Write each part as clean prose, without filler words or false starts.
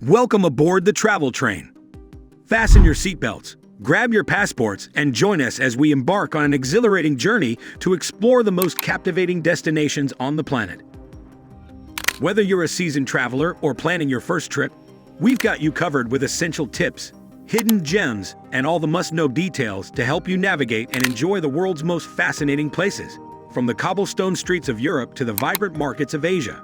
Welcome aboard the travel train. Fasten your seatbelts, grab your passports, and join us as we embark on an exhilarating journey to explore the most captivating destinations on the planet. Whether you're a seasoned traveler or planning your first trip, we've got you covered with essential tips, hidden gems, and all the must-know details to help you navigate and enjoy the world's most fascinating places, from the cobblestone streets of Europe to the vibrant markets of Asia.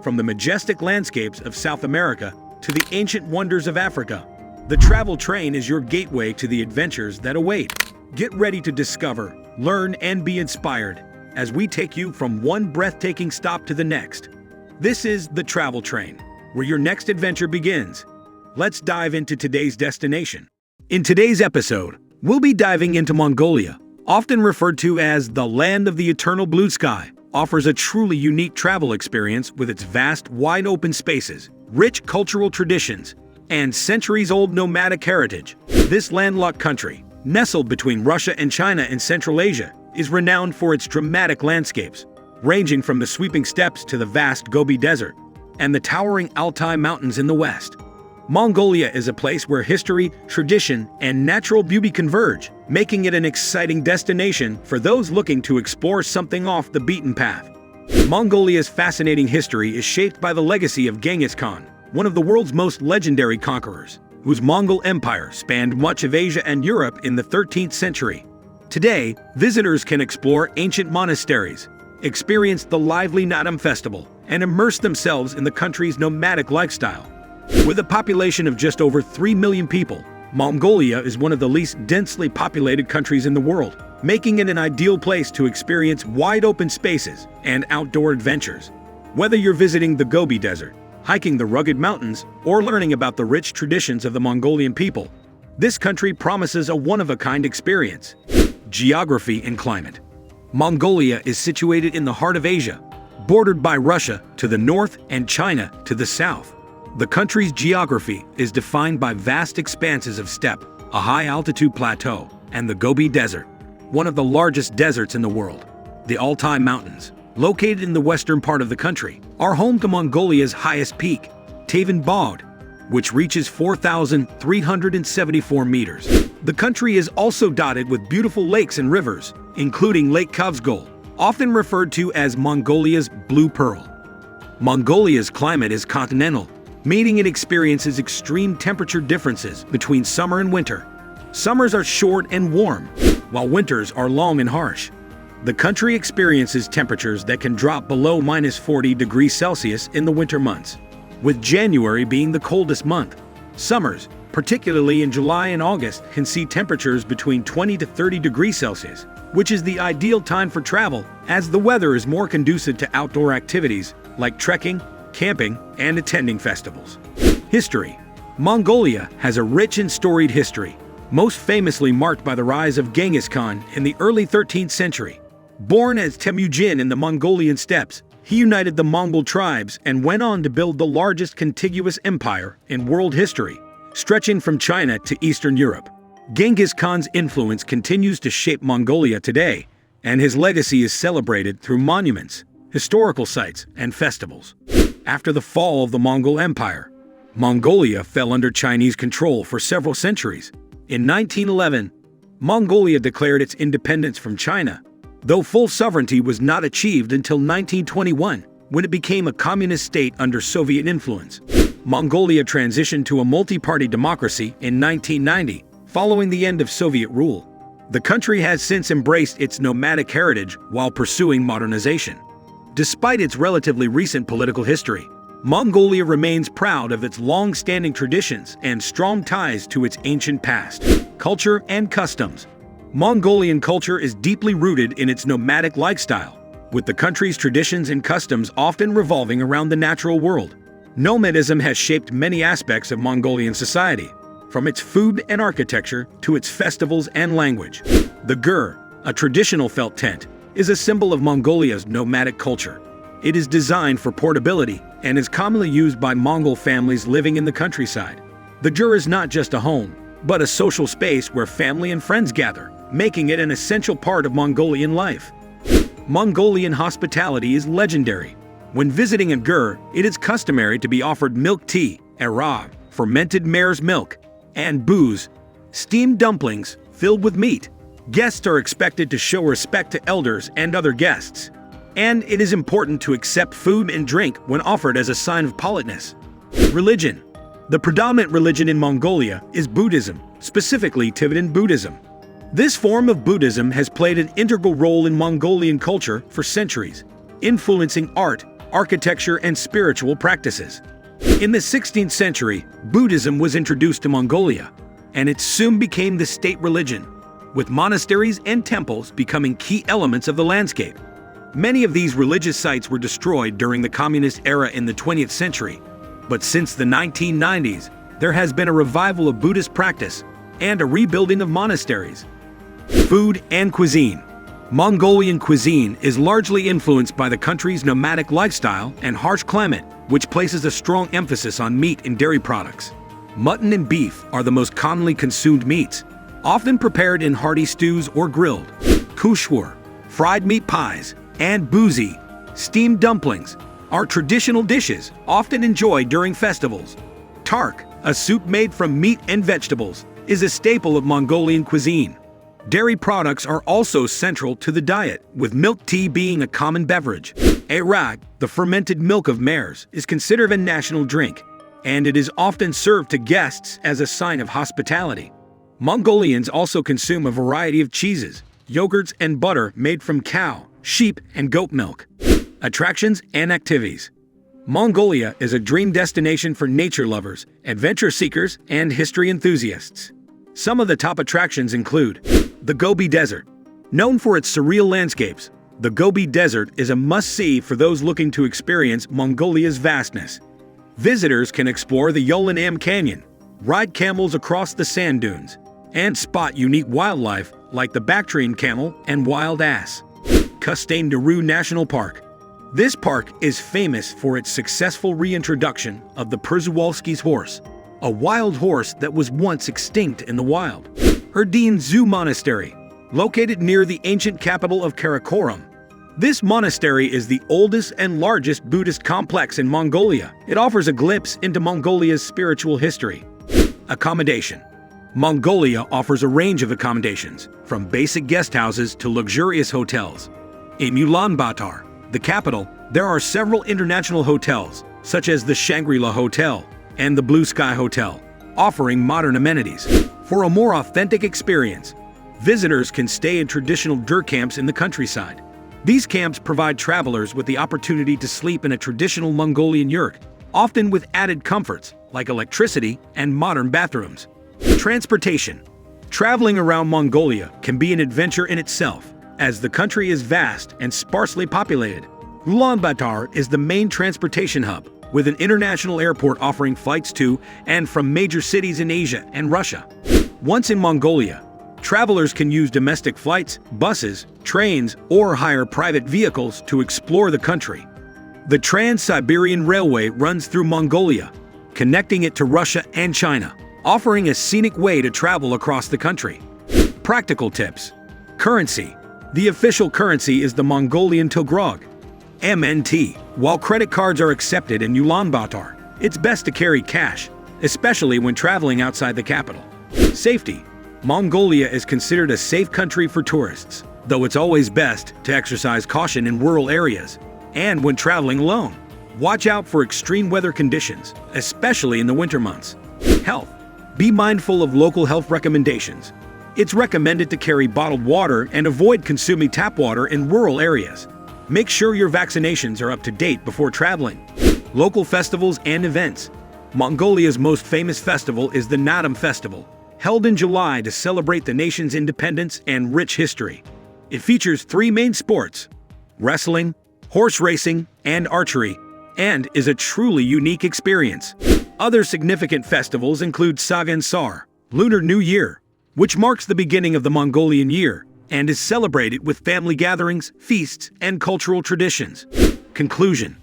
From the majestic landscapes of South America to the ancient wonders of Africa, the travel train is your gateway to the adventures that await. Get ready to discover, learn, and be inspired as we take you from one breathtaking stop to the next. This is the travel train, where your next adventure begins. Let's dive into today's destination. In today's episode, we'll be diving into Mongolia, often referred to as the land of the eternal blue sky. Offers a truly unique travel experience with its vast, wide-open spaces, rich cultural traditions, and centuries-old nomadic heritage. This landlocked country, nestled between Russia and China in Central Asia, is renowned for its dramatic landscapes, ranging from the sweeping steppes to the vast Gobi Desert and the towering Altai Mountains in the west. Mongolia is a place where history, tradition, and natural beauty converge, making it an exciting destination for those looking to explore something off the beaten path. Mongolia's fascinating history is shaped by the legacy of Genghis Khan, one of the world's most legendary conquerors, whose Mongol empire spanned much of Asia and Europe in the 13th century. Today, visitors can explore ancient monasteries, experience the lively Naadam Festival, and immerse themselves in the country's nomadic lifestyle. With a population of just over 3 million people, Mongolia is one of the least densely populated countries in the world, making it an ideal place to experience wide-open spaces and outdoor adventures. Whether you're visiting the Gobi Desert, hiking the rugged mountains, or learning about the rich traditions of the Mongolian people, this country promises a one-of-a-kind experience. Geography and climate. Mongolia is situated in the heart of Asia, bordered by Russia to the north and China to the south. The country's geography is defined by vast expanses of steppe, a high-altitude plateau, and the Gobi Desert, one of the largest deserts in the world. The Altai Mountains, located in the western part of the country, are home to Mongolia's highest peak, Tavan Bog, which reaches 4,374 meters. The country is also dotted with beautiful lakes and rivers, including Lake Kavsgol, often referred to as Mongolia's Blue Pearl. Mongolia's climate is continental, meaning it experiences extreme temperature differences between summer and winter. Summers are short and warm, while winters are long and harsh. The country experiences temperatures that can drop below -40 degrees Celsius in the winter months, with January being the coldest month. Summers, particularly in July and August, can see temperatures between 20 to 30 degrees Celsius, which is the ideal time for travel, as the weather is more conducive to outdoor activities like trekking, camping, and attending festivals. History. Mongolia has a rich and storied history, most famously marked by the rise of Genghis Khan in the early 13th century. Born as Temujin in the Mongolian steppes, he united the Mongol tribes and went on to build the largest contiguous empire in world history, stretching from China to Eastern Europe. Genghis Khan's influence continues to shape Mongolia today, and his legacy is celebrated through monuments, historical sites, and festivals. After the fall of the Mongol Empire, Mongolia fell under Chinese control for several centuries. In 1911, Mongolia declared its independence from China, though full sovereignty was not achieved until 1921, when it became a communist state under Soviet influence. Mongolia transitioned to a multi-party democracy in 1990, following the end of Soviet rule. The country has since embraced its nomadic heritage while pursuing modernization. Despite its relatively recent political history, Mongolia remains proud of its long-standing traditions and strong ties to its ancient past, culture, and customs. Mongolian culture is deeply rooted in its nomadic lifestyle, with the country's traditions and customs often revolving around the natural world. Nomadism has shaped many aspects of Mongolian society, from its food and architecture to its festivals and language. The gur, a traditional felt tent, is a symbol of Mongolia's nomadic culture. It is designed for portability and is commonly used by Mongol families living in the countryside. The gur is not just a home, but a social space where family and friends gather, making it an essential part of Mongolian life. Mongolian hospitality is legendary. When visiting a gur, it is customary to be offered milk tea Arab, fermented mare's milk, and booze, steamed dumplings filled with meat. Guests are expected to show respect to elders and other guests, and it is important to accept food and drink when offered as a sign of politeness. Religion. The predominant religion in Mongolia is Buddhism, specifically Tibetan Buddhism. This form of Buddhism has played an integral role in Mongolian culture for centuries, influencing art, architecture, and spiritual practices. In the 16th century, Buddhism was introduced to Mongolia, and it soon became the state religion, with monasteries and temples becoming key elements of the landscape. Many of these religious sites were destroyed during the communist era in the 20th century, but since the 1990s, there has been a revival of Buddhist practice and a rebuilding of monasteries. Food and cuisine. Mongolian cuisine is largely influenced by the country's nomadic lifestyle and harsh climate, which places a strong emphasis on meat and dairy products. Mutton and beef are the most commonly consumed meats, often prepared in hearty stews or grilled. Kushwar, fried meat pies, and boozy, steamed dumplings, are traditional dishes often enjoyed during festivals. Tark, a soup made from meat and vegetables, is a staple of Mongolian cuisine. Dairy products are also central to the diet, with milk tea being a common beverage. Arag, the fermented milk of mares, is considered a national drink, and it is often served to guests as a sign of hospitality. Mongolians also consume a variety of cheeses, yogurts, and butter made from cow, sheep, and goat milk. Attractions and activities. Mongolia is a dream destination for nature lovers, adventure seekers, and history enthusiasts. Some of the top attractions include the Gobi Desert. Known for its surreal landscapes, the Gobi Desert is a must-see for those looking to experience Mongolia's vastness. Visitors can explore the Ulaanbaatar Canyon, ride camels across the sand dunes, and spot unique wildlife like the Bactrian camel and wild ass. Kustane Naru National Park. This park is famous for its successful reintroduction of the Przewalski's horse, a wild horse that was once extinct in the wild. Erdene Zoo Monastery, located near the ancient capital of Karakorum. This monastery is the oldest and largest Buddhist complex in Mongolia. It offers a glimpse into Mongolia's spiritual history. Accommodation. Mongolia offers a range of accommodations, from basic guest houses to luxurious hotels. In Ulaanbaatar, the capital, there are several international hotels, such as the Shangri-La Hotel and the Blue Sky Hotel, offering modern amenities. For a more authentic experience, visitors can stay in traditional dirt camps in the countryside. These camps provide travelers with the opportunity to sleep in a traditional Mongolian yurt, often with added comforts like electricity and modern bathrooms. Transportation. Traveling around Mongolia can be an adventure in itself, as the country is vast and sparsely populated. Ulaanbaatar is the main transportation hub, with an international airport offering flights to and from major cities in Asia and Russia. Once in Mongolia, travelers can use domestic flights, buses, trains, or hire private vehicles to explore the country. The Trans-Siberian Railway runs through Mongolia, connecting it to Russia and China, offering a scenic way to travel across the country. Practical tips. Currency. The official currency is the Mongolian Togrog, MNT. While credit cards are accepted in Ulaanbaatar, it's best to carry cash, especially when traveling outside the capital. Safety. Mongolia is considered a safe country for tourists, though it's always best to exercise caution in rural areas and when traveling alone. Watch out for extreme weather conditions, especially in the winter months. Health. Be mindful of local health recommendations. It's recommended to carry bottled water and avoid consuming tap water in rural areas. Make sure your vaccinations are up to date before traveling. Local festivals and events. Mongolia's most famous festival is the Naadam Festival, held in July to celebrate the nation's independence and rich history. It features three main sports: wrestling, horse racing, and archery, and is a truly unique experience. Other significant festivals include Sagan Sar, Lunar New Year, which marks the beginning of the Mongolian year and is celebrated with family gatherings, feasts, and cultural traditions. Conclusion.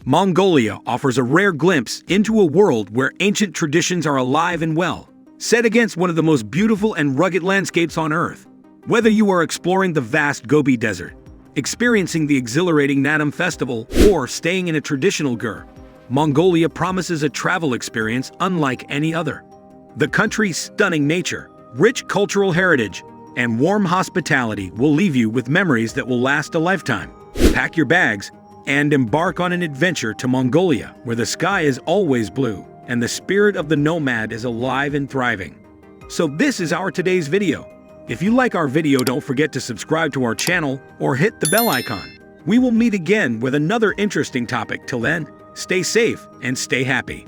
Mongolia offers a rare glimpse into a world where ancient traditions are alive and well, set against one of the most beautiful and rugged landscapes on Earth. Whether you are exploring the vast Gobi Desert, experiencing the exhilarating Naadam Festival, or staying in a traditional gur, Mongolia promises a travel experience unlike any other. The country's stunning nature, rich cultural heritage, and warm hospitality will leave you with memories that will last a lifetime. Pack your bags and embark on an adventure to Mongolia, where the sky is always blue and the spirit of the nomad is alive and thriving. So this is our today's video. If you like our video, don't forget to subscribe to our channel or hit the bell icon. We will meet again with another interesting topic. Till then, stay safe and stay happy.